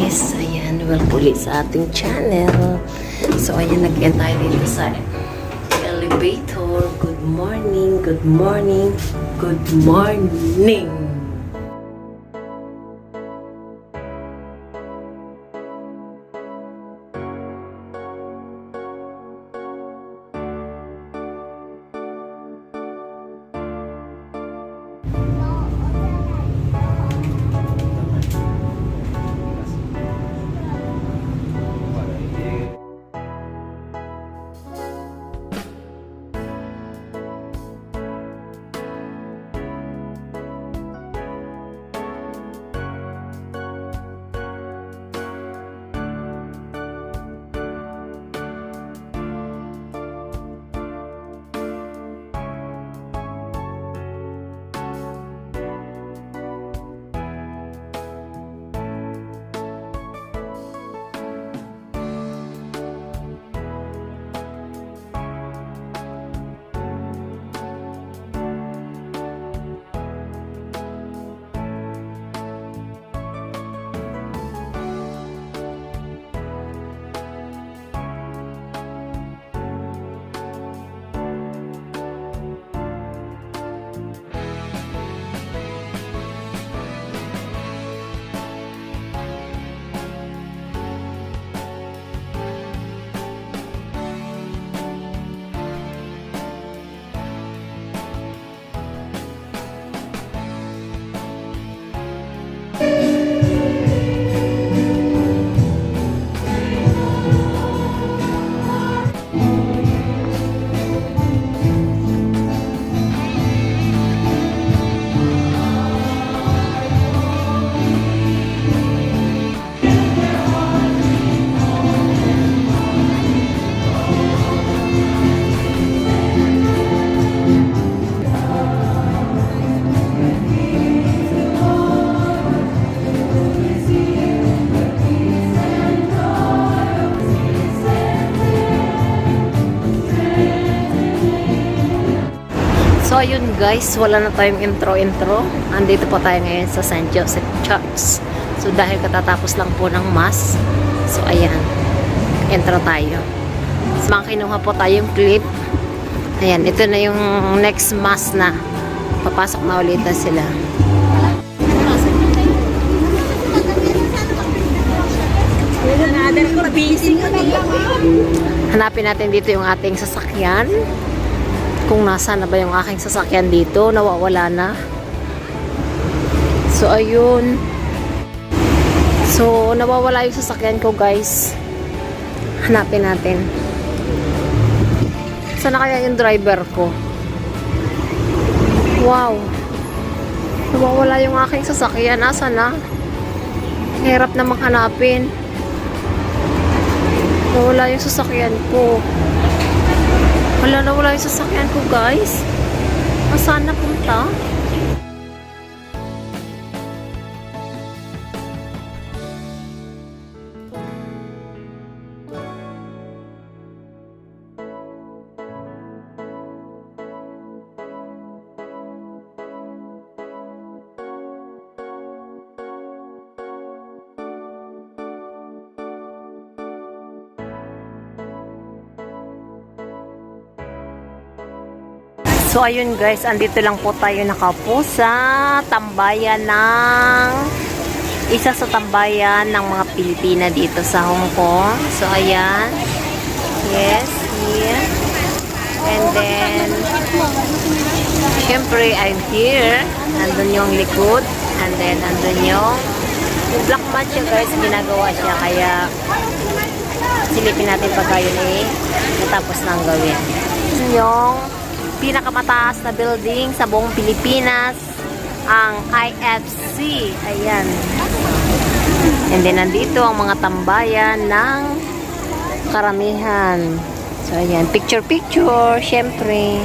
guys, ayan, welcome ulit sa ating channel. So ayan, nag-end tayo dito sa elevator. Good morning, good morning, good morning. So ayun guys, wala na tayong intro. Andito po tayo ngayon sa St. Joseph Church. So dahil katatapos lang po ng mass, so ayan, intro tayo. So kinuha po tayong clip. Ayan, ito na yung next mass na. Papasok na ulit na sila. Hanapin natin dito yung ating sasakyan. Kung nasa na ba yung aking sasakyan dito, nawawala na. So ayun, so nawawala yung sasakyan ko guys. Hanapin natin. Saan na kaya yung driver ko? Wow, nawawala yung aking sasakyan. Asa na? Hirap namang hanapin. Nawala yung sasakyan ko. Wala na, wala yung sasakyan ko guys. Saan na punta? So ayun guys, andito lang po tayo nakaupo sa tambayan ng isa sa tambayan ng mga Pilipina dito sa Hong Kong. So ayan. Yes, here. And then syempre I'm here. Andun yung likod. And then andun yung black mat siya guys, ginagawa siya, kaya silipin natin pag yun natapos na ang gawin. Yung pinakamataas na building sa buong Pilipinas, ang IFC. Ayan. And then nandito ang mga tambayan ng karamihan. So ayan, picture syempre.